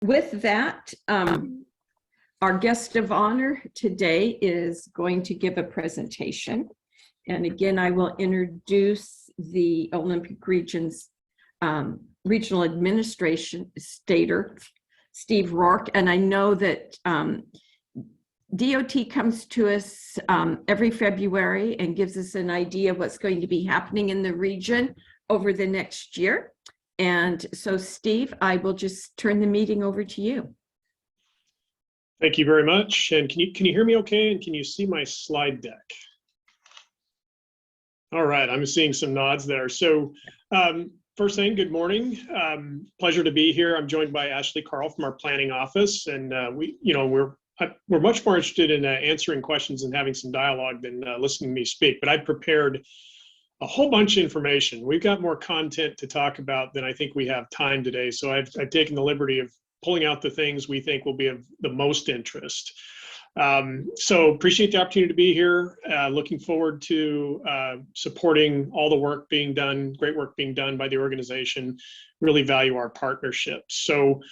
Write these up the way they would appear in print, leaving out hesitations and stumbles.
with that, our guest of honor today is going to give a presentation. And again, I will introduce the Olympic Region's Regional Administration Stater, Steve Roark. And I know that DOT comes to us every February and gives us an idea of what's going to be happening in the region over the next year. And so, Steve, I will just turn the meeting over to you. Thank you very much. And can you hear me okay? And can you see my slide deck? All right, I'm seeing some nods there. So first thing, good morning. Pleasure to be here. I'm joined by Ashley Carl from our planning office. And we're much more interested in answering questions and having some dialogue than listening to me speak. But I prepared a whole bunch of information. We've got more content to talk about than I think we have time today. So I've taken the liberty of pulling out the things we think will be of the most interest. So appreciate the opportunity to be here. Looking forward to supporting all the work being done, great work being done by the organization. Really value our partnership. So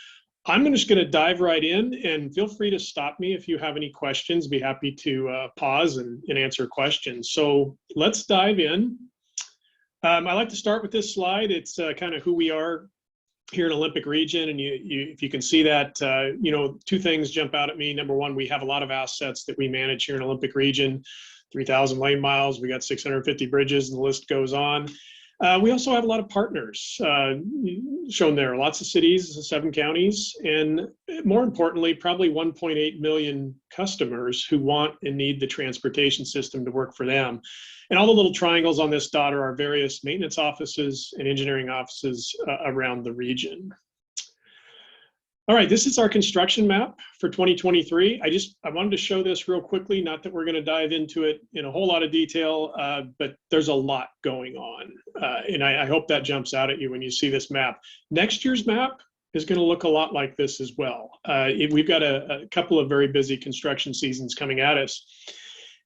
I'm just going to dive right in, and feel free to stop me if you have any questions. Be happy to pause and answer questions. So let's dive in. I like to start with this slide. It's kind of who we are here in Olympic Region, and if you can see that, two things jump out at me. Number one, we have a lot of assets that we manage here in Olympic Region, 3,000 lane miles. We got 650 bridges, and the list goes on. We also have a lot of partners shown there, lots of cities, 7 counties, and more importantly, probably 1.8 million customers who want and need the transportation system to work for them. And all the little triangles on this dot are our various maintenance offices and engineering offices around the region. All right, this is our construction map for 2023. I wanted to show this real quickly, not that we're going to dive into it in a whole lot of detail, but there's a lot going on. And I hope that jumps out at you when you see this map. Next year's map is going to look a lot like this as well. We've got a couple of very busy construction seasons coming at us.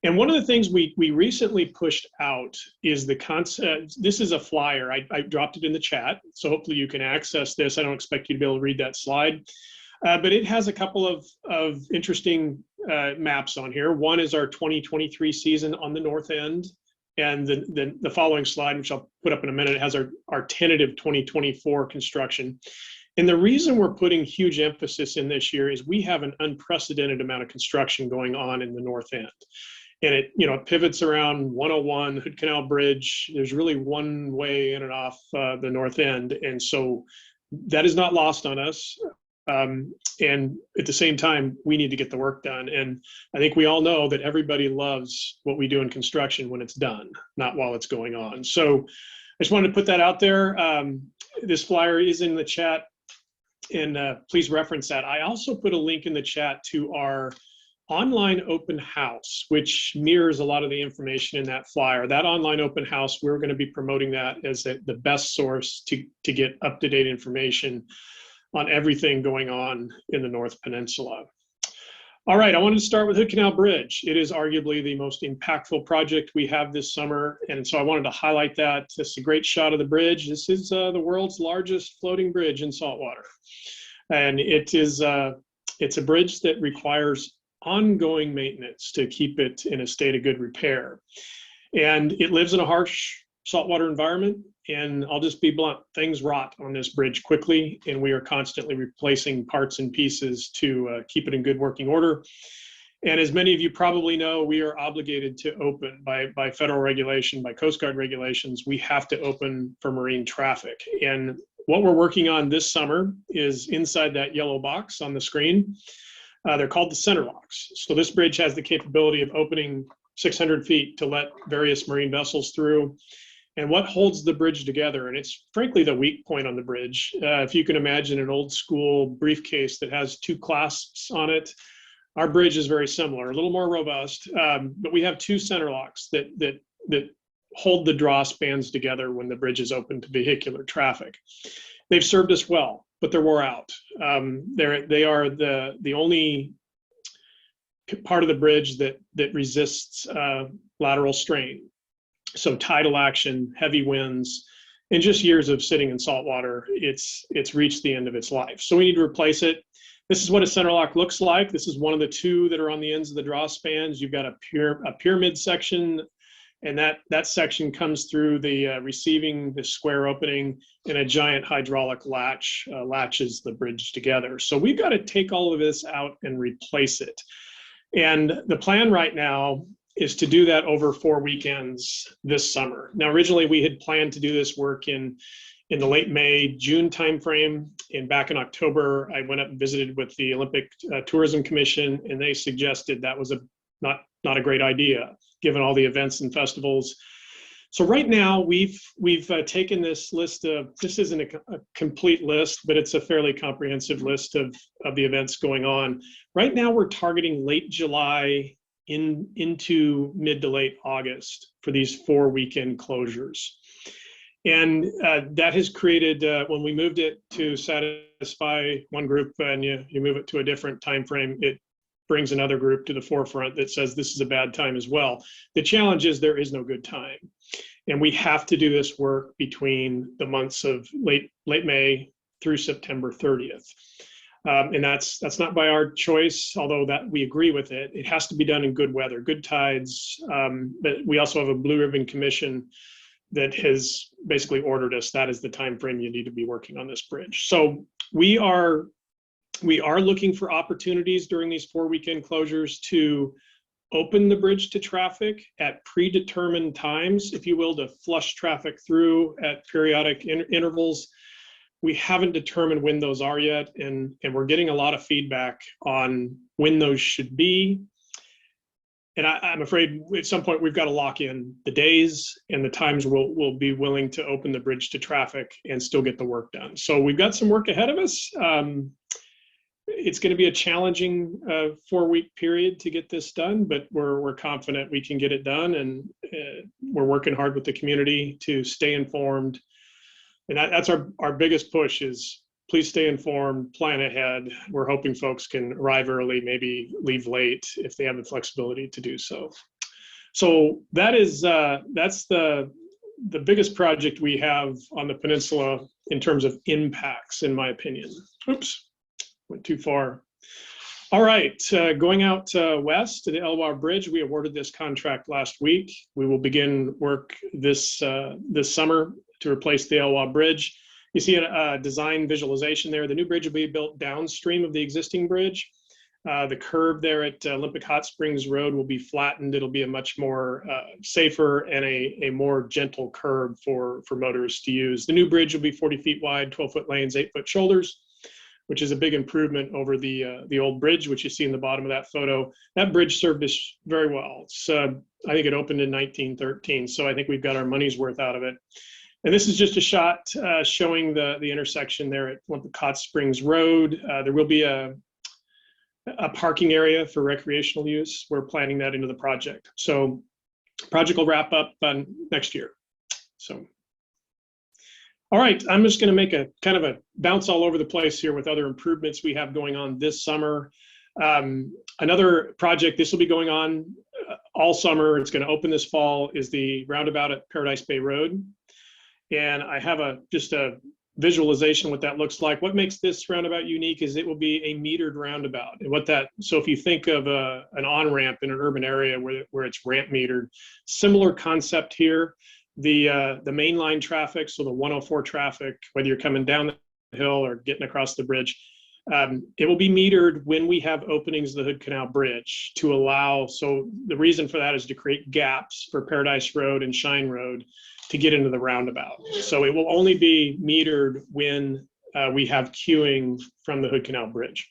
And one of the things we recently pushed out is the concept. This is a flyer. I dropped it in the chat, so hopefully you can access this. I don't expect you to be able to read that slide, but it has a couple of interesting maps on here. One is our 2023 season on the north end, and the following slide, which I'll put up in a minute, has our tentative 2024 construction. And the reason we're putting huge emphasis in this year is we have an unprecedented amount of construction going on in the north end. And it pivots around 101, Hood Canal Bridge. There's really one way in and off the north end. And so that is not lost on us. And at the same time, we need to get the work done. And I think we all know that everybody loves what we do in construction when it's done, not while it's going on. So I just wanted to put that out there. This flyer is in the chat, and please reference that. I also put a link in the chat to our online open house, which mirrors a lot of the information in that flyer. That online open house, we're going to be promoting that as the best source to get up-to-date information on everything going on in the North Peninsula. All right, I wanted to start with Hood Canal Bridge. It is arguably the most impactful project we have this summer, and so I wanted to highlight that. This is a great shot of the bridge. This is the world's largest floating bridge in saltwater, and it's a bridge that requires ongoing maintenance to keep it in a state of good repair. And it lives in a harsh saltwater environment. And I'll just be blunt, things rot on this bridge quickly, and we are constantly replacing parts and pieces to keep it in good working order. And as many of you probably know, we are obligated to open by federal regulation, by Coast Guard regulations. We have to open for marine traffic. And what we're working on this summer is inside that yellow box on the screen. They're called the center locks. So this bridge has the capability of opening 600 feet to let various marine vessels through. And what holds the bridge together, and it's frankly the weak point on the bridge. If you can imagine an old school briefcase that has 2 clasps on it, our bridge is very similar, a little more robust, but we have 2 center locks that hold the draw spans together when the bridge is open to vehicular traffic. They've served us well, but they're wore out. They are the only part of the bridge that resists lateral strain. So tidal action, heavy winds, in just years of sitting in salt water, it's reached the end of its life. So we need to replace it. This is what a center lock looks like. This is one of the two that are on the ends of the draw spans. You've got a pyramid section, and that section comes through the receiving, the square opening, and a giant hydraulic latch latches the bridge together. So we've got to take all of this out and replace it. And the plan right now is to do that over 4 weekends this summer. Now, originally we had planned to do this work in the late May, June timeframe. And back in October, I went up and visited with the Olympic Tourism Commission, and they suggested that was not a great idea, given all the events and festivals. So right now we've taken this list of, this isn't a complete list, but it's a fairly comprehensive list of the events going on. Right now we're targeting late July into mid to late August for these 4 weekend closures. And that has created, when we moved it to satisfy one group and you move it to a different time frame, it brings another group to the forefront that says this is a bad time as well. The challenge is there is no good time. And we have to do this work between the months of late May through September 30th. And that's not by our choice, although that we agree with it. It has to be done in good weather, good tides. But we also have a Blue Ribbon Commission that has basically ordered us, that is the time frame you need to be working on this bridge. So we are looking for opportunities during these 4 weekend closures to open the bridge to traffic at predetermined times, if you will, to flush traffic through at periodic intervals. We haven't determined when those are yet, and we're getting a lot of feedback on when those should be. And I'm afraid at some point we've got to lock in the days and the times we'll be willing to open the bridge to traffic and still get the work done. So we've got some work ahead of us. It's going to be a challenging 4-week period to get this done, but we're confident we can get it done, and we're working hard with the community to stay informed. And that's our biggest push is please stay informed, plan ahead. We're hoping folks can arrive early, maybe leave late if they have the flexibility to do so. So that's the biggest project we have on the peninsula in terms of impacts, in my opinion. Oops, went too far. All right, going out west to the Elwha Bridge, we awarded this contract last week. We will begin work this summer to replace the Elwha Bridge. You see a design visualization there. The new bridge will be built downstream of the existing bridge. The curve there at Olympic Hot Springs Road will be flattened. It'll be a much more safer and a more gentle curve for motorists to use. The new bridge will be 40 feet wide, 12-foot lanes, 8-foot shoulders, which is a big improvement over the old bridge, which you see in the bottom of that photo. That bridge served us very well. It's, I think it opened in 1913, so I think we've got our money's worth out of it. And this is just a shot showing the intersection there at Olympic Hot Springs Road. There will be a parking area for recreational use. We're planning that into the project. So project will wrap up next year. So, all right, I'm just gonna make a kind of a bounce all over the place here with other improvements we have going on this summer. Another project, this will be going on all summer, it's gonna open this fall, is the roundabout at Paradise Bay Road. And I have just a visualization what that looks like. What makes this roundabout unique is it will be a metered roundabout. And so if you think of an on-ramp in an urban area where it's ramp metered, similar concept here. The mainline traffic, so the 104 traffic, whether you're coming down the hill or getting across the bridge, it will be metered when we have openings of the Hood Canal Bridge to allow, so the reason for that is to create gaps for Paradise Road and Shine Road to get into the roundabout. So it will only be metered when we have queuing from the Hood Canal Bridge.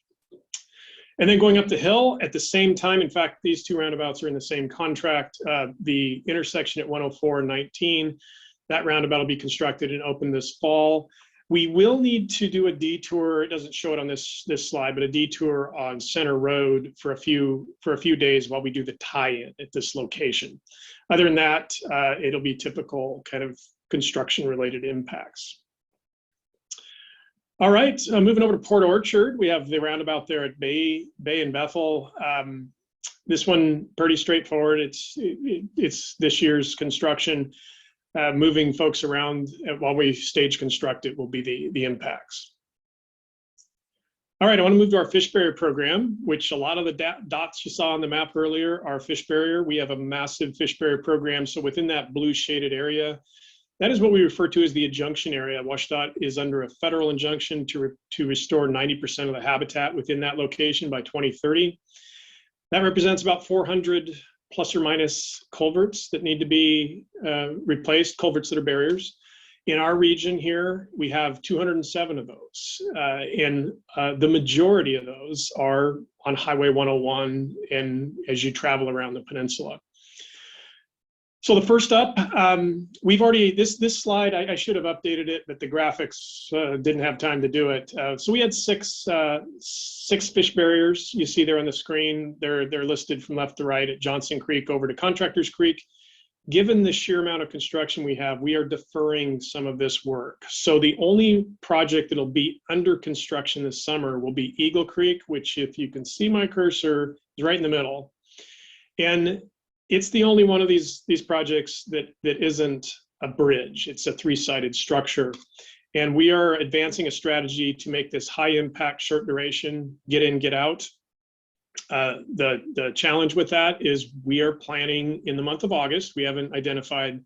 And then going up the hill at the same time, in fact, these two roundabouts are in the same contract. The intersection at 104 and 19, that roundabout will be constructed and open this fall. We will need to do a detour. It doesn't show it on this slide, but a detour on Center Road for a few days while we do the tie-in at this location. Other than that, it'll be typical kind of construction-related impacts. All right, moving over to Port Orchard, we have the roundabout there at Bay and Bethel. This one pretty straightforward. It's this year's construction. moving folks around while we stage construct it will be the impacts. All right, I want to move to our fish barrier program, which a lot of the dots you saw on the map earlier are fish barrier. We have a massive fish barrier program. So within that blue shaded area, that is what we refer to as the injunction area. WSDOT is under a federal injunction to restore 90% of the habitat within that location by 2030. That represents about 400 plus or minus culverts that need to be replaced, culverts that are barriers. In our region here, we have 207 of those, and the majority of those are on Highway 101 and as you travel around the peninsula. So the first up, we've already, this slide, I should have updated it, but the graphics didn't have time to do it. So we had six fish barriers you see there on the screen. They're listed from left to right at Johnson Creek over to Contractors Creek. Given the sheer amount of construction we have, we are deferring some of this work. So the only project that'll be under construction this summer will be Eagle Creek, which if you can see my cursor is right in the middle. And it's the only one of these projects that isn't a bridge. It's a three-sided structure. And we are advancing a strategy to make this high impact, short duration, get in, get out. The challenge with that is we are planning in the month of August. We haven't identified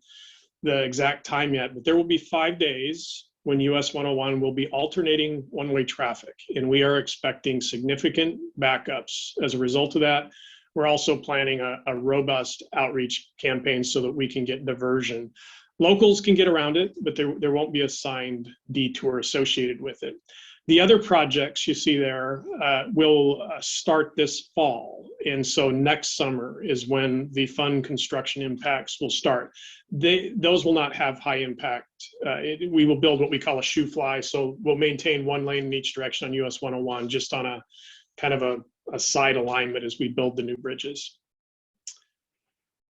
the exact time yet, but there will be 5 days when US 101 will be alternating one-way traffic. And we are expecting significant backups as a result of that. We're also planning a robust outreach campaign so that we can get diversion. Locals can get around it, but there won't be a signed detour associated with it. The other projects you see there will start this fall. And so next summer is when the fun construction impacts will start. Those will not have high impact. We will build what we call a shoe fly. So we'll maintain one lane in each direction on US 101, just on a kind of a side alignment as we build the new bridges.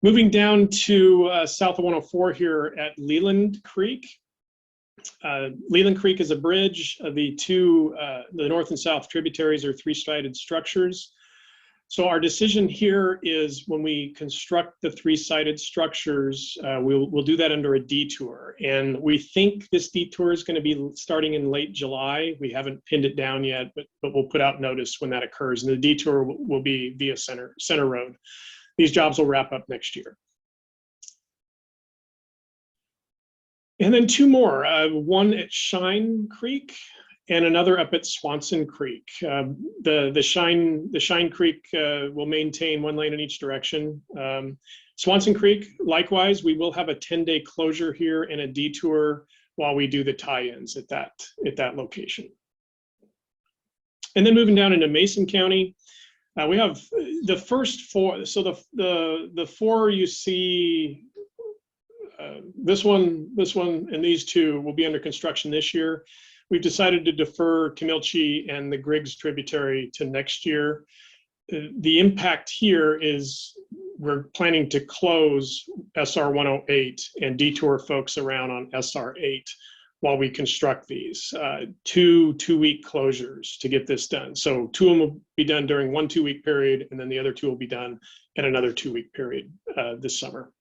Moving down to south of 104 here at Leland Creek. Leland Creek is a bridge. The north and south tributaries are three-sided structures. So our decision here is when we construct the three-sided structures, we'll do that under a detour. And we think this detour is going to be starting in late July. We haven't pinned it down yet, but we'll put out notice when that occurs. And the detour will be via Center Road. These jobs will wrap up next year. And then two more, one at Shine Creek and another up at Swanson Creek. The Shine Creek will maintain one lane in each direction. Swanson Creek, likewise, we will have a 10-day closure here and a detour while we do the tie-ins at that location. And then moving down into Mason County, we have the first four. So the four you see. This one, and these two will be under construction this year. We've decided to defer Camilchi and the Griggs tributary to next year. The impact here is we're planning to close SR 108 and detour folks around on SR 8 while we construct these. Two-week closures to get this done. So two of them will be done during one 2-week period, and then the other two will be done in another 2-week period this summer.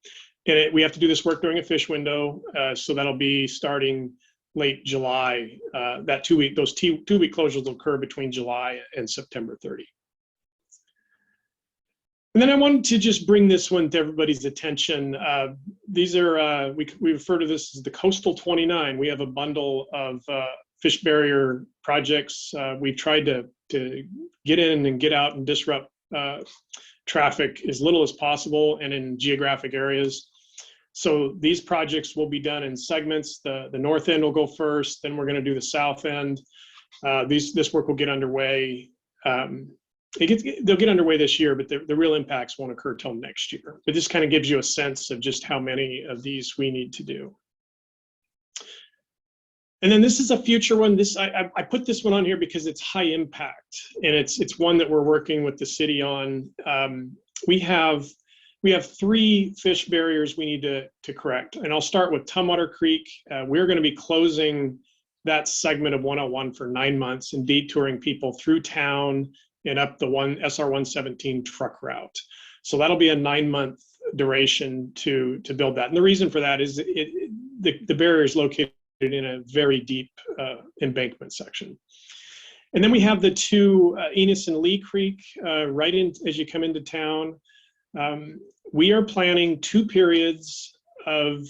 And we have to do this work during a fish window, so that'll be starting late July. Those two-week closures will occur between July and September 30. And then I wanted to just bring this one to everybody's attention. These are, we refer to this as the Coastal 29. We have a bundle of fish barrier projects. We've tried to get in and get out and disrupt traffic as little as possible and in geographic areas. So these projects will be done in segments. The north end will go first, then we're going to do the south end. This work will get underway. They'll get underway this year, but the real impacts won't occur till next year. But this kind of gives you a sense of just how many of these we need to do. And then this is a future one. I put this one on here because it's high impact, and it's one that we're working with the city on. We have 3 fish barriers we need to correct. And I'll start with Tumwater Creek. We're going to be closing that segment of 101 for 9 months and detouring people through town and up the SR 117 truck route. So that'll be a 9-month duration to build that. And the reason for that is the barrier is located in a very deep embankment section. And then we have the two, Enos and Lee Creek, right in as you come into town. We are planning 2 periods of,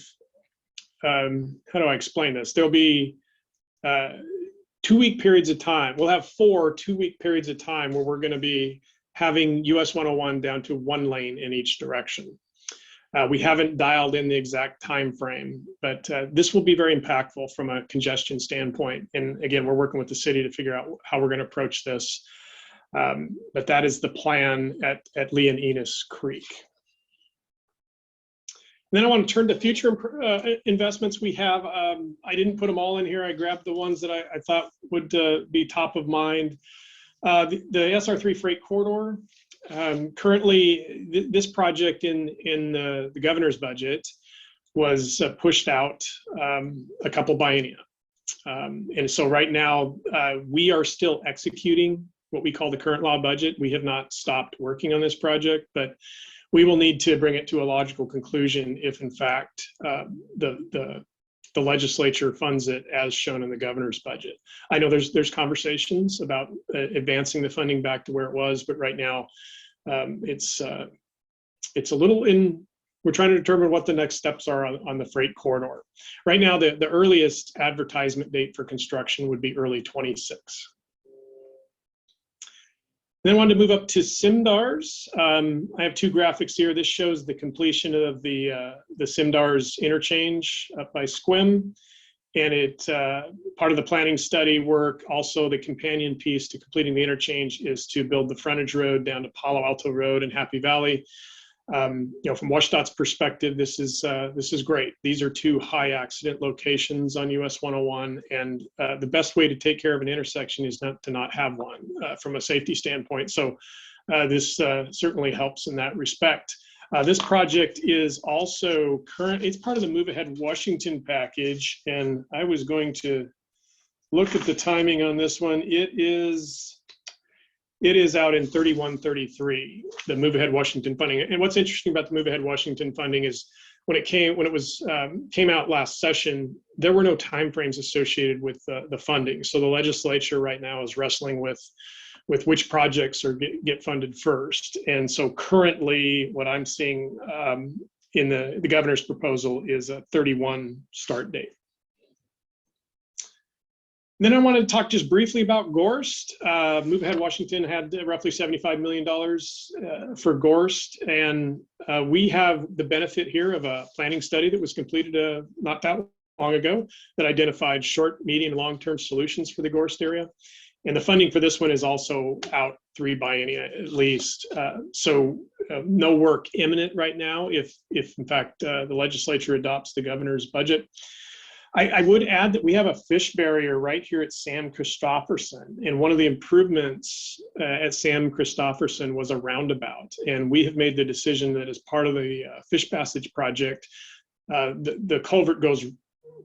how do I explain this? There'll be 2-week periods of time. We'll have 4 2-week periods of time where we're going to be having US 101 down to 1 lane in each direction. We haven't dialed in the exact time frame, but this will be very impactful from a congestion standpoint. And again, we're working with the city to figure out how we're going to approach this. But that is the plan at Lee and Enos Creek. And then I want to turn to future investments we have. I didn't put them all in here. I grabbed the ones that I thought would be top of mind. The SR3 freight corridor. Currently, this project in the governor's budget was pushed out a couple biennia. And so right now, we are still executing what we call the current law budget. We have not stopped working on this project, but we will need to bring it to a logical conclusion if, in fact, the legislature funds it as shown in the governor's budget. I know there's conversations about advancing the funding back to where it was, but right now it's a little in. We're trying to determine what the next steps are on the freight corridor. Right now, the earliest advertisement date for construction would be early 26. Then I wanted to move up to Simdars. I have 2 graphics here. This shows the completion of the Simdars interchange up by Squim. And it part of the planning study work, also the companion piece to completing the interchange is to build the frontage road down to Palo Alto Road and Happy Valley. You know, from WSDOT's perspective, this is great. These are 2 high accident locations on US 101, and the best way to take care of an intersection is not to have one from a safety standpoint. So this certainly helps in that respect. This project is also it's part of the Move Ahead Washington package, and I was going to look at the timing on this one. It is out in 31-33, the Move Ahead Washington funding. And what's interesting about the Move Ahead Washington funding is when it came out last session, there were no timeframes associated with the funding. So the legislature right now is wrestling with which projects get funded first. And so currently, what I'm seeing in the governor's proposal is a 31 start date. Then I wanted to talk just briefly about Gorst. Move Ahead Washington had roughly $75 million for Gorst, and we have the benefit here of a planning study that was completed not that long ago that identified short, medium, and long-term solutions for the Gorst area. And the funding for this one is also out 3 biennia at least. So no work imminent right now if in fact the legislature adopts the governor's budget. I would add that we have a fish barrier right here at Sam Christopherson, and one of the improvements at Sam Christopherson was a roundabout, and we have made the decision that as part of the fish passage project, the culvert goes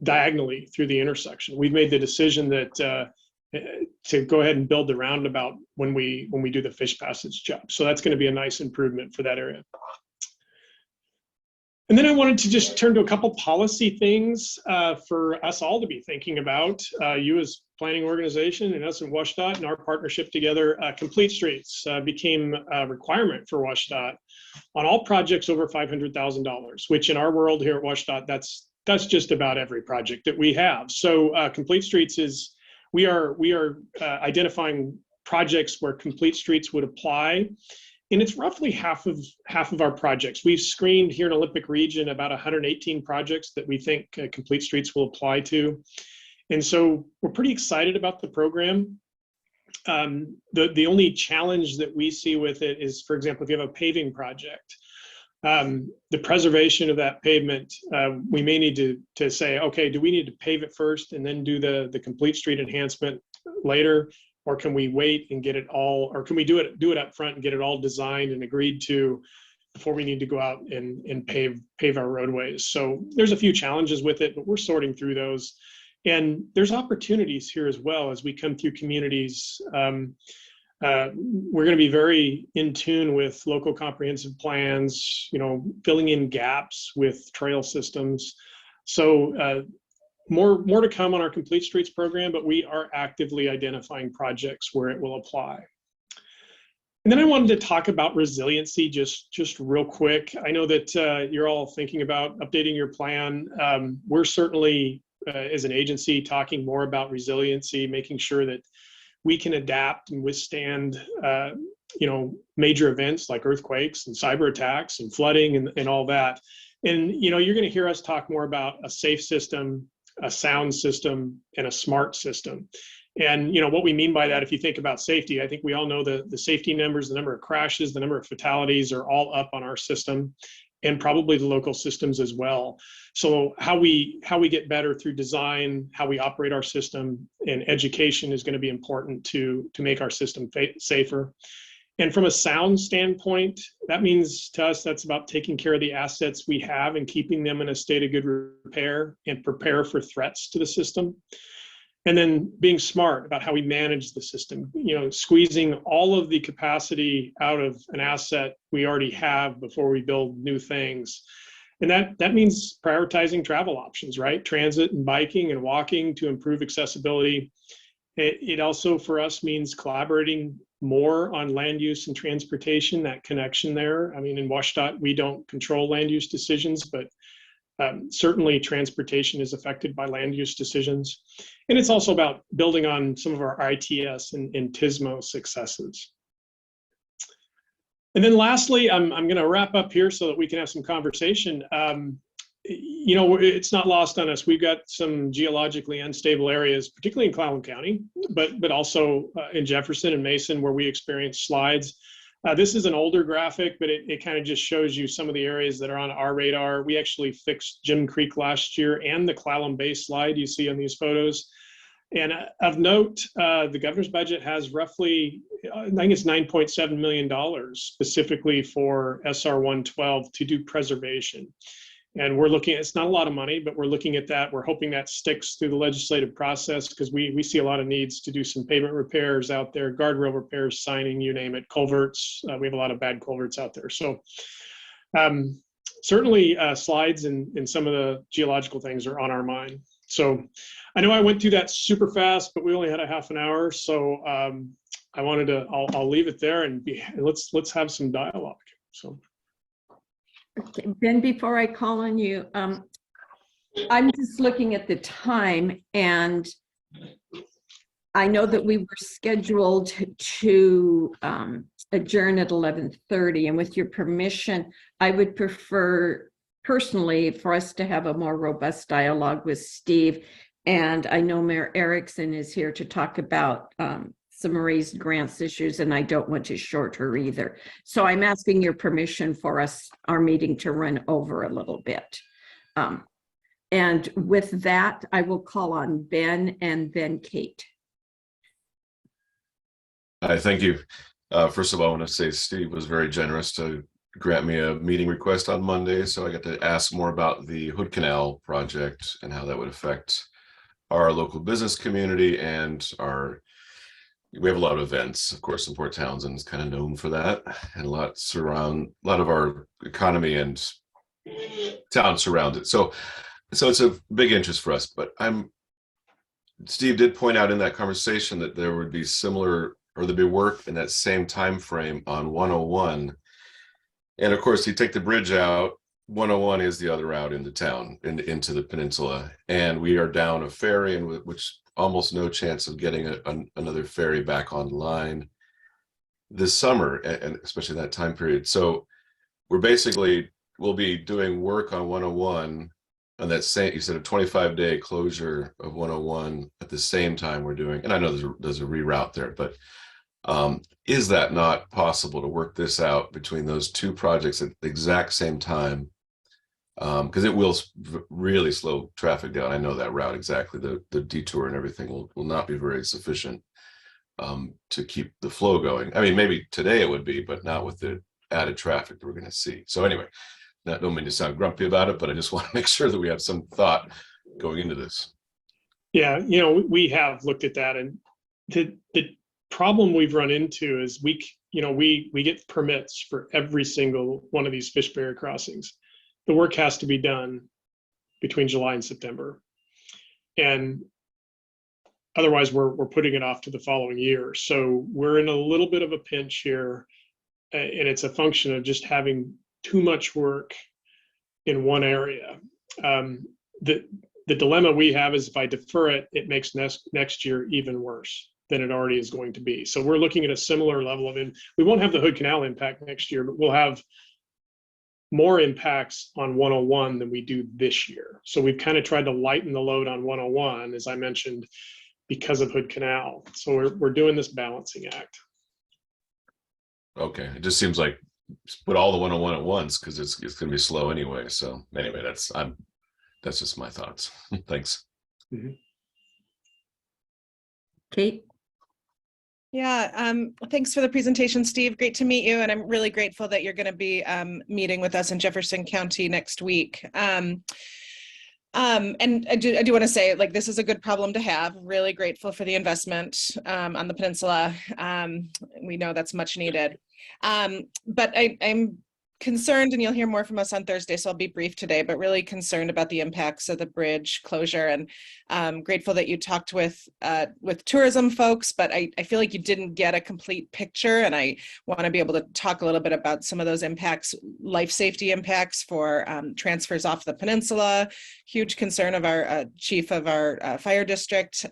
diagonally through the intersection. We've made the decision that to go ahead and build the roundabout when we do the fish passage job. So that's going to be a nice improvement for that area. And then I wanted to just turn to a couple policy things for us all to be thinking about. You as planning organization and us in WSDOT and our partnership together. Complete Streets became a requirement for WSDOT on all projects over $500,000, which in our world here at WSDOT, that's just about every project that we have. So Complete Streets is, we are identifying projects where Complete Streets would apply. And it's roughly half of our projects. We've screened here in Olympic Region about 118 projects that we think Complete Streets will apply to. And so we're pretty excited about the program. The only challenge that we see with it is, for example, if you have a paving project, the preservation of that pavement, we may need to say, okay, do we need to pave it first and then do the Complete Street enhancement later? Or can we wait and get it all, or can we do it up front and get it all designed and agreed to before we need to go out and pave our roadways? So there's a few challenges with it, but we're sorting through those. And there's opportunities here as well as we come through communities. We're going to be very in tune with local comprehensive plans, filling in gaps with trail systems. So more to come on our Complete Streets program, but we are actively identifying projects where it will apply. And then I wanted to talk about resiliency just real quick. I know that you're all thinking about updating your plan. We're certainly, as an agency, talking more about resiliency, making sure that we can adapt and withstand, major events like earthquakes and cyber attacks and flooding and all that. And, you're going to hear us talk more about a safe system, a sound system, and a smart system. And what we mean by that, if you think about safety, I think we all know the safety numbers, the number of crashes, the number of fatalities are all up on our system, and probably the local systems as well. So how we get better through design, how we operate our system, and education is going to be important to make our system safer. And from a sound standpoint, that means to us, that's about taking care of the assets we have and keeping them in a state of good repair and prepare for threats to the system. And then being smart about how we manage the system, squeezing all of the capacity out of an asset we already have before we build new things. And that means prioritizing travel options, right? Transit and biking and walking to improve accessibility. It also, for us, means collaborating more on land use and transportation, that connection there. I mean, in WSDOT, we don't control land use decisions, but certainly transportation is affected by land use decisions. And it's also about building on some of our ITS and TSMO successes. And then lastly, I'm going to wrap up here so that we can have some conversation. It's not lost on us. We've got some geologically unstable areas, particularly in Clallam County, but also in Jefferson and Mason, where we experience slides. This is an older graphic, but it kind of just shows you some of the areas that are on our radar. We actually fixed Jim Creek last year and the Clallam Bay slide you see on these photos. And of note, the governor's budget has roughly, I think it's $9.7 million specifically for SR 112 to do preservation. And we're looking, it's not a lot of money, but we're looking at that. We're hoping that sticks through the legislative process because we see a lot of needs to do some pavement repairs out there, guardrail repairs, signing, you name it, culverts. We have a lot of bad culverts out there. So certainly slides and some of the geological things are on our mind. So I know I went through that super fast, but we only had a half an hour. So I wanted to, I'll leave it there and let's have some dialogue. So. Okay, Ben, before I call on you, I'm just looking at the time, and I know that we were scheduled to adjourn at 11:30, and with your permission, I would prefer personally for us to have a more robust dialogue with Steve. And I know Mayor Erickson is here to talk about some raised grants issues, and I don't want to short her either. So I'm asking your permission for our meeting to run over a little bit. And with that, I will call on Ben and then Kate. Hi, thank you. First of all, I want to say Steve was very generous to grant me a meeting request on Monday, so I got to ask more about the Hood Canal project and how that would affect our local business community and we have a lot of events, of course, in Port Townsend is kind of known for that, and a lot of our economy and town surround it. So it's a big interest for us. But Steve did point out in that conversation that there would be there'd be work in that same time frame on 101, and of course, you take the bridge out. 101 is the other route into town, into the peninsula, and we are down a ferry, and which almost no chance of getting another ferry back online this summer, and especially that time period. So we'll be doing work on 101 on that same, you said a 25-day closure of 101 at the same time we're doing, and I know there's a reroute there, but is that not possible to work this out between those two projects at the exact same time? Because it will really slow traffic down. I know that route exactly. The detour and everything will not be very sufficient to keep the flow going. I mean, maybe today it would be, but not with the added traffic that we're going to see. So anyway, I don't mean to sound grumpy about it, but I just want to make sure that we have some thought going into this. Yeah, we have looked at that, and the problem we've run into is we get permits for every single one of these fish barrier crossings. The work has to be done between July and September. And otherwise, we're putting it off to the following year. So we're in a little bit of a pinch here, and it's a function of just having too much work in one area. The dilemma we have is if I defer it, it makes next year even worse than it already is going to be. So we're looking at a similar level of, we won't have the Hood Canal impact next year, but we'll have more impacts on 101 than we do this year. So we've kind of tried to lighten the load on 101, as I mentioned, because of Hood Canal. So we're doing this balancing act. Okay, it just seems like put all the 101 at once because it's going to be slow anyway. So anyway, that's just my thoughts. Thanks. Mm-hmm. Kate? Yeah, thanks for the presentation, Steve. Great to meet you. And I'm really grateful that you're going to be meeting with us in Jefferson County next week. And I do want to say, like, this is a good problem to have. Really grateful for the investment on the peninsula. We know that's much needed. But I'm concerned, and you'll hear more from us on Thursday, so I'll be brief today, but really concerned about the impacts of the bridge closure. And grateful that you talked with tourism folks, but I feel like you didn't get a complete picture, and I want to be able to talk a little bit about some of those impacts, life safety impacts for transfers off the peninsula, huge concern of our chief of our fire district.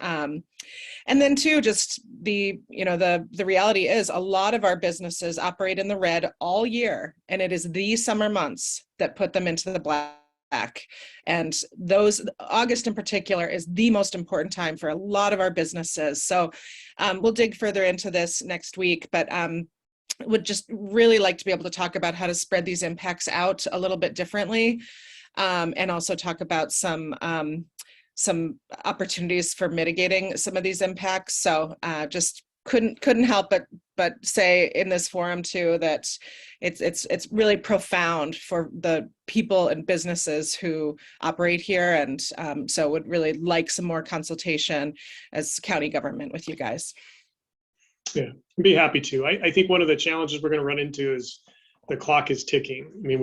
And then too, just the reality is a lot of our businesses operate in the red all year, and it is these summer months that put them into the black. And August in particular is the most important time for a lot of our businesses. So we'll dig further into this next week, but would just really like to be able to talk about how to spread these impacts out a little bit differently, and also talk about some opportunities for mitigating some of these impacts. So just couldn't help but say in this forum too that it's really profound for the people and businesses who operate here, and so would really like some more consultation as county government with you guys. Yeah, I'd be happy to. I think one of the challenges we're going to run into is the clock is ticking. I mean,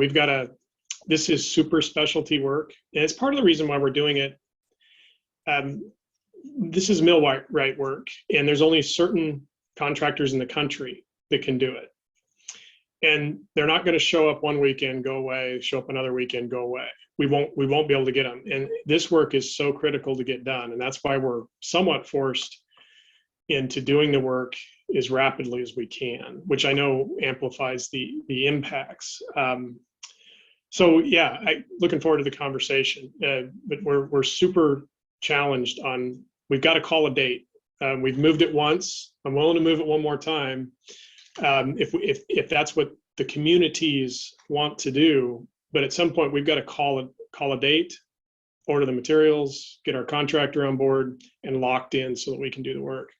this is super specialty work, and it's part of the reason why we're doing it. This is millwright work, and there's only certain contractors in the country that can do it. And they're not going to show up one weekend, go away, show up another weekend, go away. We won't be able to get them. And this work is so critical to get done. And that's why we're somewhat forced into doing the work as rapidly as we can, which I know amplifies the impacts. So yeah, looking forward to the conversation, but we're super challenged on, we've got to call a date. We've moved it once. I'm willing to move it one more time. If that's what the communities want to do, but at some point we've got to call a date, order the materials, get our contractor on board and locked in so that we can do the work.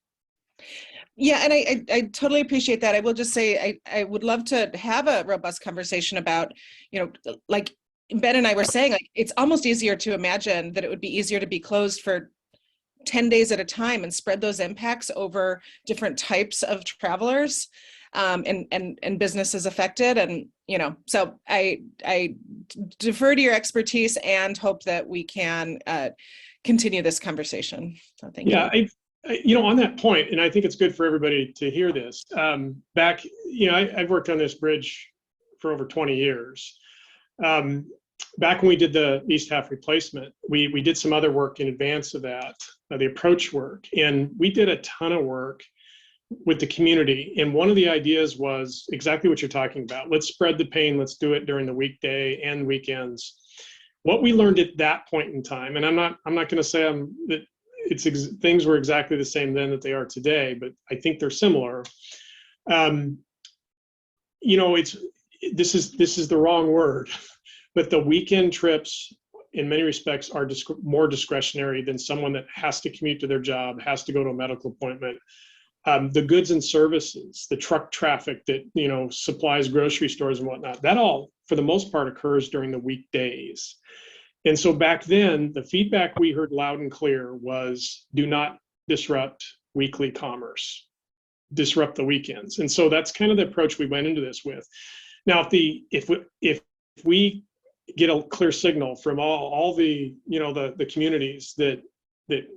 Yeah, and I totally appreciate that. I will just say I would love to have a robust conversation about, like Ben and I were saying, like, it's almost easier to imagine that it would be easier to be closed for 10 days at a time and spread those impacts over different types of travelers and businesses affected. And, so I defer to your expertise and hope that we can continue this conversation. So thank you. On that point, and I think it's good for everybody to hear this, I've worked on this bridge for over 20 years. Back when we did the east half replacement, we did some other work in advance of that, the approach work, and we did a ton of work with the community. And one of the ideas was exactly what you're talking about. Let's spread the pain. Let's do it during the weekday and weekends. What we learned at that point in time, and I'm not going to say that things were exactly the same then that they are today, but I think they're similar. This is the wrong word. But the weekend trips, in many respects, are more discretionary than someone that has to commute to their job, has to go to a medical appointment. The goods and services, the truck traffic that supplies grocery stores and whatnot, that all, for the most part, occurs during the weekdays. And so back then, the feedback we heard loud and clear was, do not disrupt weekly commerce, disrupt the weekends. And so that's kind of the approach we went into this with. Now, if we get a clear signal from all the, the communities that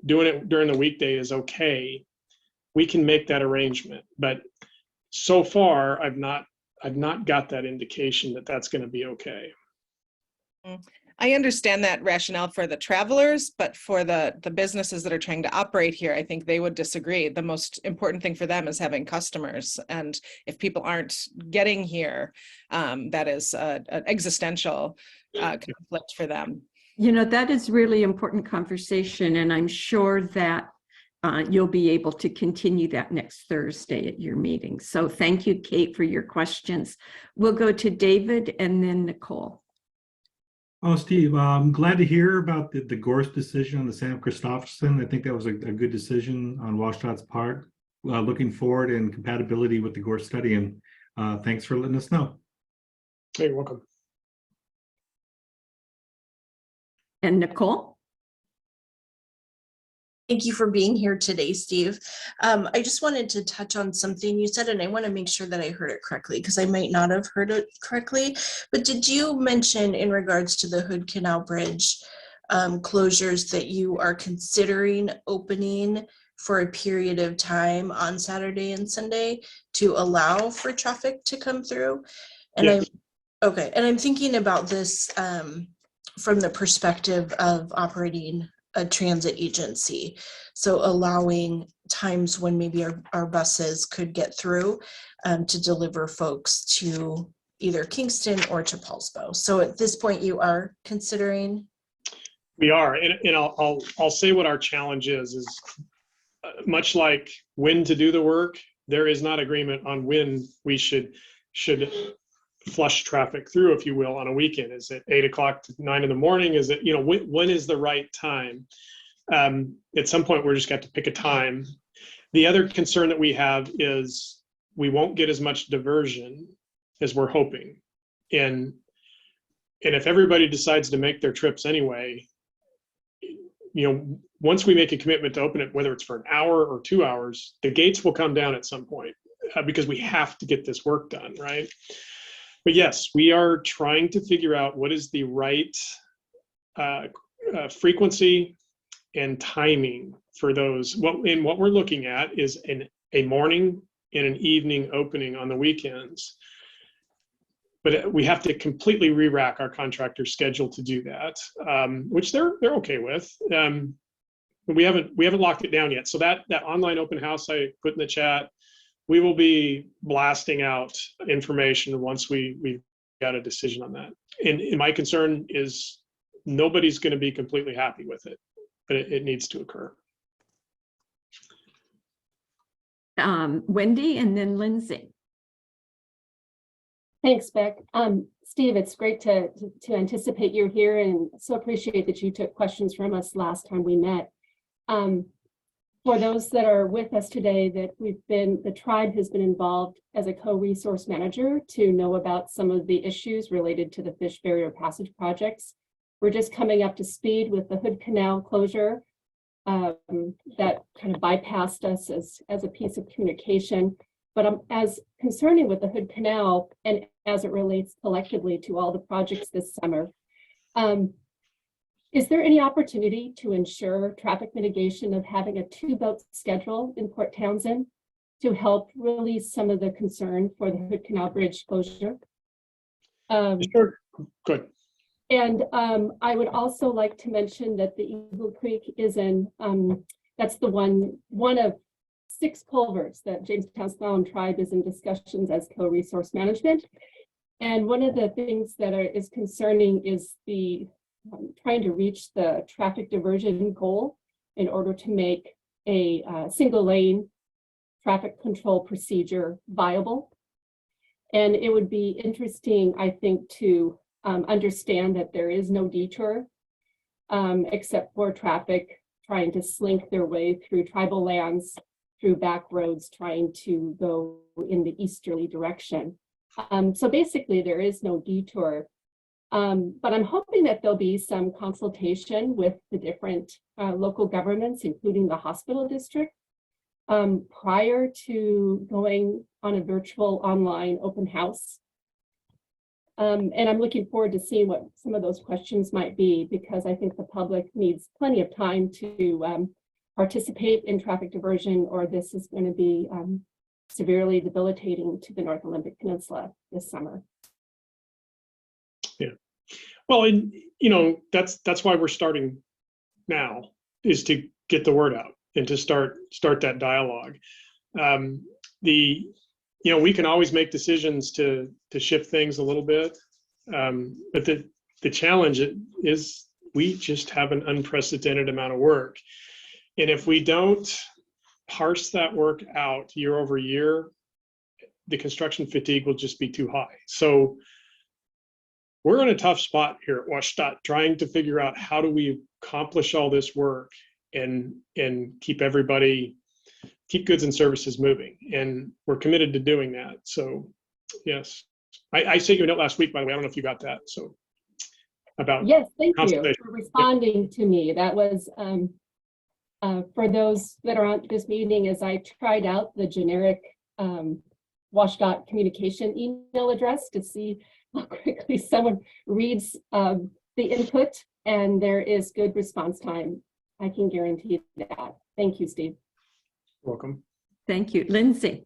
doing it during the weekday is okay, we can make that arrangement. But so far, I've not got that indication that that's going to be okay. I understand that rationale for the travelers, but for the businesses that are trying to operate here, I think they would disagree. The most important thing for them is having customers. And if people aren't getting here, that is an existential conflict for them. That is really important conversation, and I'm sure that you'll be able to continue that next Thursday at your meeting. So thank you, Kate, for your questions. We'll go to David and then Nicole. Oh, Steve, I'm glad to hear about the Gorst decision on the Sam Christopherson. I think that was a good decision on WSDOT's part. Looking forward and compatibility with the Gorst study, and thanks for letting us know. Hey, you're welcome. And Nicole? Thank you for being here today, Steve. I just wanted to touch on something you said, and I want to make sure that I heard it correctly because I might not have heard it correctly. But did you mention in regards to the Hood Canal Bridge closures that you are considering opening for a period of time on Saturday and Sunday to allow for traffic to come through? And Yes. I'm thinking about this from the perspective of operating a transit agency. So allowing times when maybe our buses could get through to deliver folks to either Kingston or to Paulsbo. So at this point you are considering? We are, and I'll say what our challenge is much like when to do the work, there is not agreement on when we should flush traffic through, if you will, on a weekend. Is it 8 o'clock to 9 in the morning? Is it, when is the right time? At some point, we're just got to pick a time. The other concern that we have is we won't get as much diversion as we're hoping. And if everybody decides to make their trips anyway, once we make a commitment to open it, whether it's for an hour or 2 hours, the gates will come down at some point because we have to get this work done, right? But yes, we are trying to figure out what is the right frequency and timing for those. What we're looking at is a morning and an evening opening on the weekends. But we have to completely re-rack our contractor's schedule to do that, which they're okay with. But we haven't locked it down yet. So that online open house I put in the chat, we will be blasting out information once we've got a decision on that. And my concern is nobody's going to be completely happy with it, but it needs to occur. Wendy and then Lindsay. Thanks, Beck. Steve, it's great to anticipate you here, and so appreciate that you took questions from us last time we met. For those that are with us today, that the tribe has been involved as a co-resource manager to know about some of the issues related to the fish barrier passage projects. We're just coming up to speed with the Hood Canal closure that kind of bypassed us as a piece of communication. But as concerning with the Hood Canal and as it relates collectively to all the projects this summer, is there any opportunity to ensure traffic mitigation of having a 2-boat schedule in Port Townsend to help release some of the concern for the Hood Canal Bridge closure? Sure, good. And I would also like to mention that the Eagle Creek is that's the one of 6 culverts that Jamestown Slalom Tribe is in discussions as co-resource management. And one of the things that is concerning is the trying to reach the traffic diversion goal in order to make a single lane traffic control procedure viable. And it would be interesting, I think, to understand that there is no detour except for traffic trying to slink their way through tribal lands, through back roads, trying to go in the easterly direction. So basically there is no detour. But I'm hoping that there'll be some consultation with the different local governments, including the hospital district, prior to going on a virtual online open house. And I'm looking forward to seeing what some of those questions might be, because I think the public needs plenty of time to participate in traffic diversion, or this is going to be severely debilitating to the North Olympic Peninsula this summer. Yeah. Well, and that's why we're starting now, is to get the word out and to start that dialogue. We can always make decisions to shift things a little bit, but the challenge is we just have an unprecedented amount of work, and if we don't parse that work out year over year, the construction fatigue will just be too high. So we're in a tough spot here at WSDOT, trying to figure out how do we accomplish all this work and keep goods and services moving. And we're committed to doing that. So yes, I sent you a note last week, by the way. I don't know if you got that. So about yes, thank you for responding to me. That was for those that are on this meeting, as I tried out the generic WSDOT communication email address to see how quickly someone reads the input, and there is good response time. I can guarantee that. Thank you, Steve. Welcome. Thank you. Lindsay.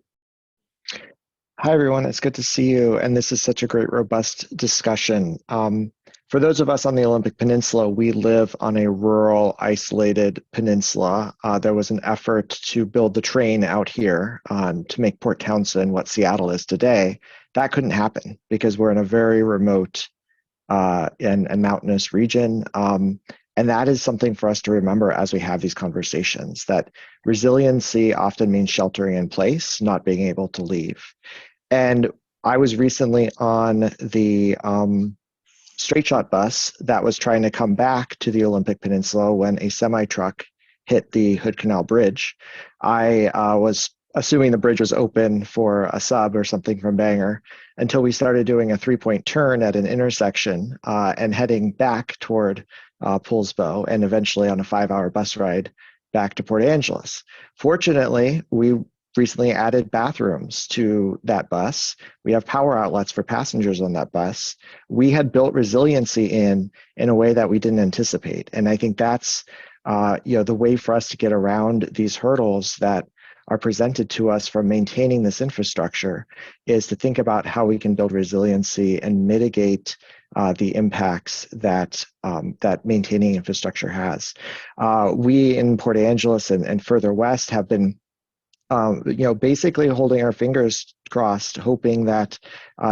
Hi, everyone. It's good to see you. And this is such a great, robust discussion. For those of us on the Olympic Peninsula, we live on a rural, isolated peninsula. There was an effort to build the train out here to make Port Townsend what Seattle is today. That couldn't happen because we're in a very remote and mountainous region. And that is something for us to remember as we have these conversations, that resiliency often means sheltering in place, not being able to leave. And I was recently on the straight shot bus that was trying to come back to the Olympic Peninsula when a semi-truck hit the Hood Canal Bridge. I was assuming the bridge was open for a sub or something from Bangor until we started doing a 3-point turn at an intersection and heading back toward Poulsbo, and eventually on a 5-hour bus ride back to Port Angeles. Fortunately, we recently added bathrooms to that bus. We have power outlets for passengers on that bus. We had built resiliency in a way that we didn't anticipate. And I think that's the way for us to get around these hurdles that are presented to us from maintaining this infrastructure, is to think about how we can build resiliency and mitigate the impacts that maintaining infrastructure has. We in Port Angeles and further west have been basically holding our fingers crossed, hoping that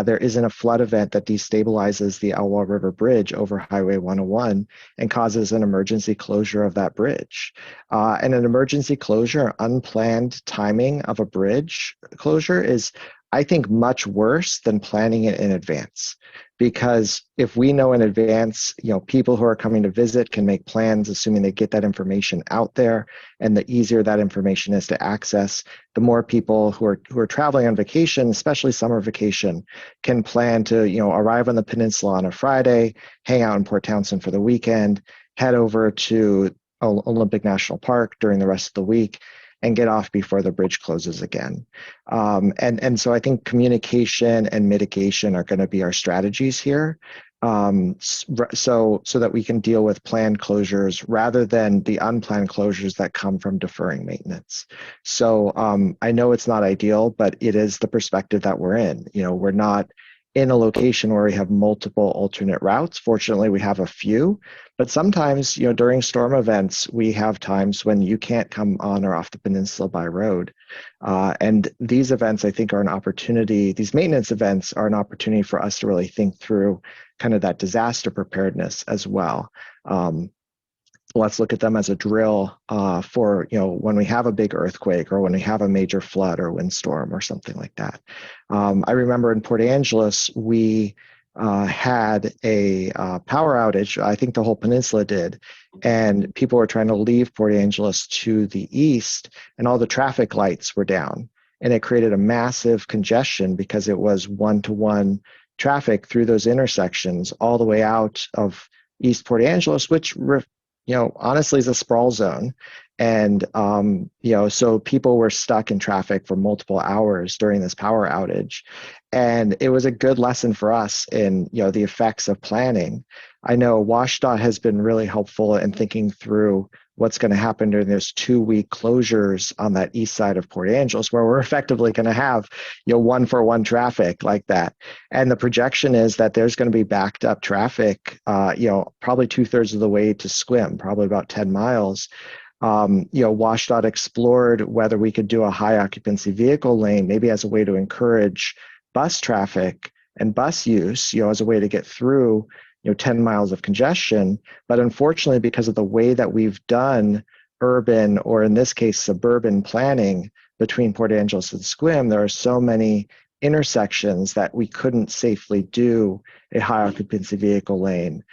there isn't a flood event that destabilizes the Elwha River Bridge over Highway 101 and causes an emergency closure of that bridge. And an emergency closure, unplanned timing of a bridge closure is, I think, much worse than planning it in advance. Because if we know in advance, people who are coming to visit can make plans, assuming they get that information out there, and the easier that information is to access, the more people who are traveling on vacation, especially summer vacation, can plan to arrive on the peninsula on a Friday, hang out in Port Townsend for the weekend, head over to Olympic National Park during the rest of the week, and get off before the bridge closes again. And so I think communication and mitigation are going to be our strategies here, so that we can deal with planned closures rather than the unplanned closures that come from deferring maintenance. So I know it's not ideal, but it is the perspective that we're in. We're not in a location where we have multiple alternate routes. Fortunately, we have a few, but sometimes, during storm events, we have times when you can't come on or off the peninsula by road. And these events, I think, are an opportunity. These maintenance events are an opportunity for us to really think through kind of that disaster preparedness as well. Let's look at them as a drill for, when we have a big earthquake or when we have a major flood or windstorm or something like that. I remember in Port Angeles, we had a power outage. I think the whole peninsula did. And people were trying to leave Port Angeles to the east, and all the traffic lights were down. And it created a massive congestion because it was one-to-one traffic through those intersections all the way out of East Port Angeles, which honestly is a sprawl zone. And, so people were stuck in traffic for multiple hours during this power outage. And it was a good lesson for us in, the effects of planning. I know WSDOT has been really helpful in thinking through what's going to happen during those 2-week closures on that east side of Port Angeles, where we're effectively going to have, 1-for-1 traffic like that. And the projection is that there's going to be backed up traffic, probably 2/3 of the way to Sequim, probably about 10 miles. WSDOT explored whether we could do a high occupancy vehicle lane, maybe as a way to encourage bus traffic and bus use, as a way to get through 10 miles of congestion. But unfortunately, because of the way that we've done urban, or in this case, suburban planning between Port Angeles and Sequim, there are so many intersections that we couldn't safely do a high occupancy vehicle lane.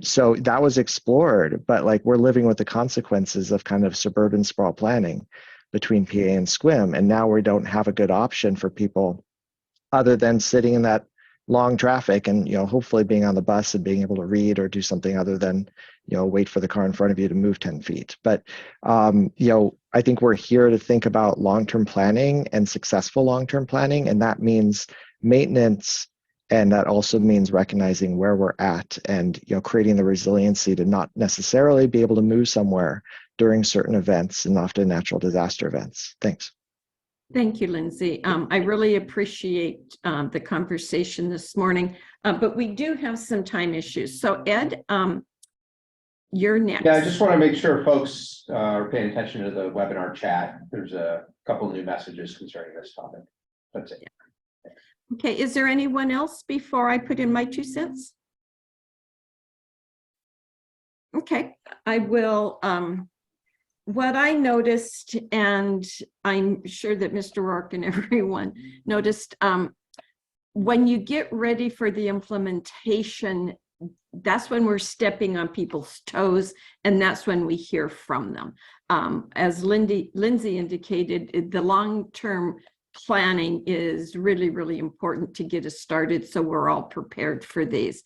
So that was explored, but we're living with the consequences of kind of suburban sprawl planning between PA and Sequim. And now we don't have a good option for people other than sitting in that long traffic and, hopefully being on the bus and being able to read or do something other than, wait for the car in front of you to move 10 feet. But, I think we're here to think about long-term planning and successful long-term planning. And that means maintenance. And that also means recognizing where we're at and, creating the resiliency to not necessarily be able to move somewhere during certain events and often natural disaster events. Thanks. Thank you, Lindsay. I really appreciate the conversation this morning, but we do have some time issues. So Ed, you're next. Yeah, I just want to make sure folks are paying attention to the webinar chat. There's a couple of new messages concerning this topic. That's it. Yeah. Okay, is there anyone else before I put in my 2 cents? Okay, I will. What I noticed, and I'm sure that Mr. Roark and everyone noticed, when you get ready for the implementation, that's when we're stepping on people's toes, and that's when we hear from them. As Lindsay indicated, the long-term planning is really, really important to get us started, so we're all prepared for these.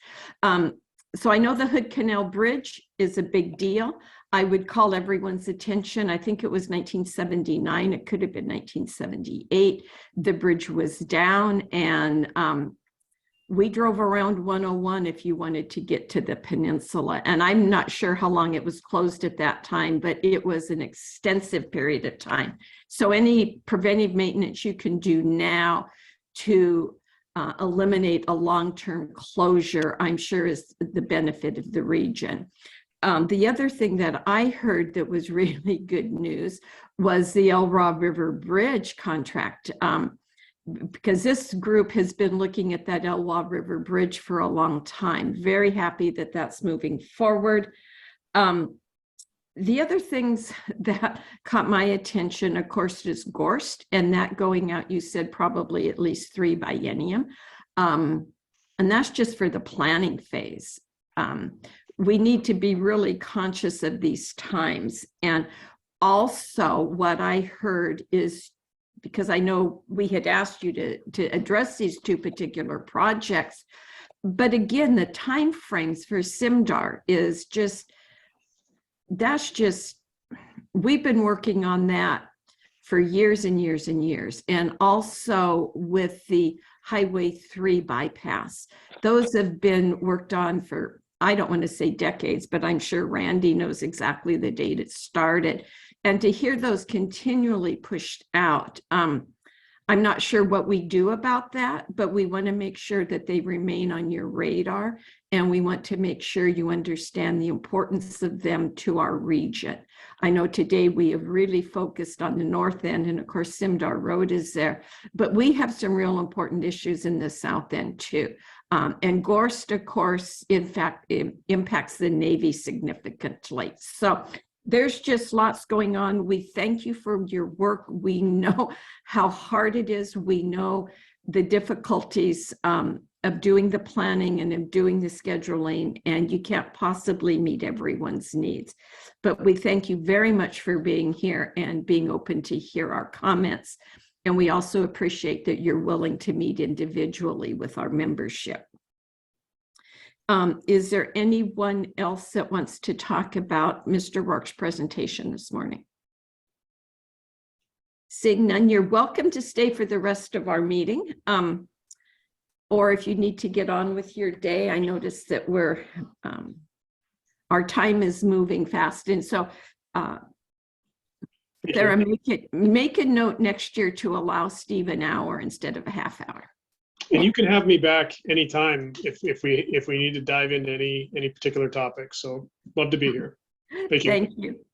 So I know the Hood Canal Bridge is a big deal. I would call everyone's attention. I think it was 1979. It could have been 1978. The bridge was down, and we drove around 101 if you wanted to get to the peninsula. And I'm not sure how long it was closed at that time, but it was an extensive period of time. So any preventive maintenance you can do now to eliminate a long-term closure, I'm sure is the benefit of the region. The other thing that I heard that was really good news was the Elwha River Bridge contract, because this group has been looking at that Elwha River Bridge for a long time. Very happy that that's moving forward. The other things that caught my attention, of course, is Gorst, and that going out, you said probably at least 3 biennium. And that's just for the planning phase. We need to be really conscious of these times. And also what I heard is, because I know we had asked you to address these 2 particular projects, but again, the time frames for SIMDAR is we've been working on that for years and years and years. And also with the Highway 3 bypass, those have been worked on for, I don't want to say decades, but I'm sure Randy knows exactly the date it started. And to hear those continually pushed out, I'm not sure what we do about that, but we want to make sure that they remain on your radar. And we want to make sure you understand the importance of them to our region. I know today we have really focused on the north end, and of course, Simdar Road is there, but we have some real important issues in the south end too. And Gorst, of course, in fact, impacts the Navy significantly. So there's just lots going on. We thank you for your work. We know how hard it is. We know the difficulties of doing the planning and of doing the scheduling, and you can't possibly meet everyone's needs. But we thank you very much for being here and being open to hear our comments. And we also appreciate that you're willing to meet individually with our membership. Is there anyone else that wants to talk about Mr. Roark's presentation this morning? Seeing none, you're welcome to stay for the rest of our meeting. Or if you need to get on with your day, I noticed that our time is moving fast. And so Sarah, make a note next year to allow Steve an hour instead of a half hour. And you can have me back anytime if we need to dive into any particular topic. So love to be here. Thank you. Thank you.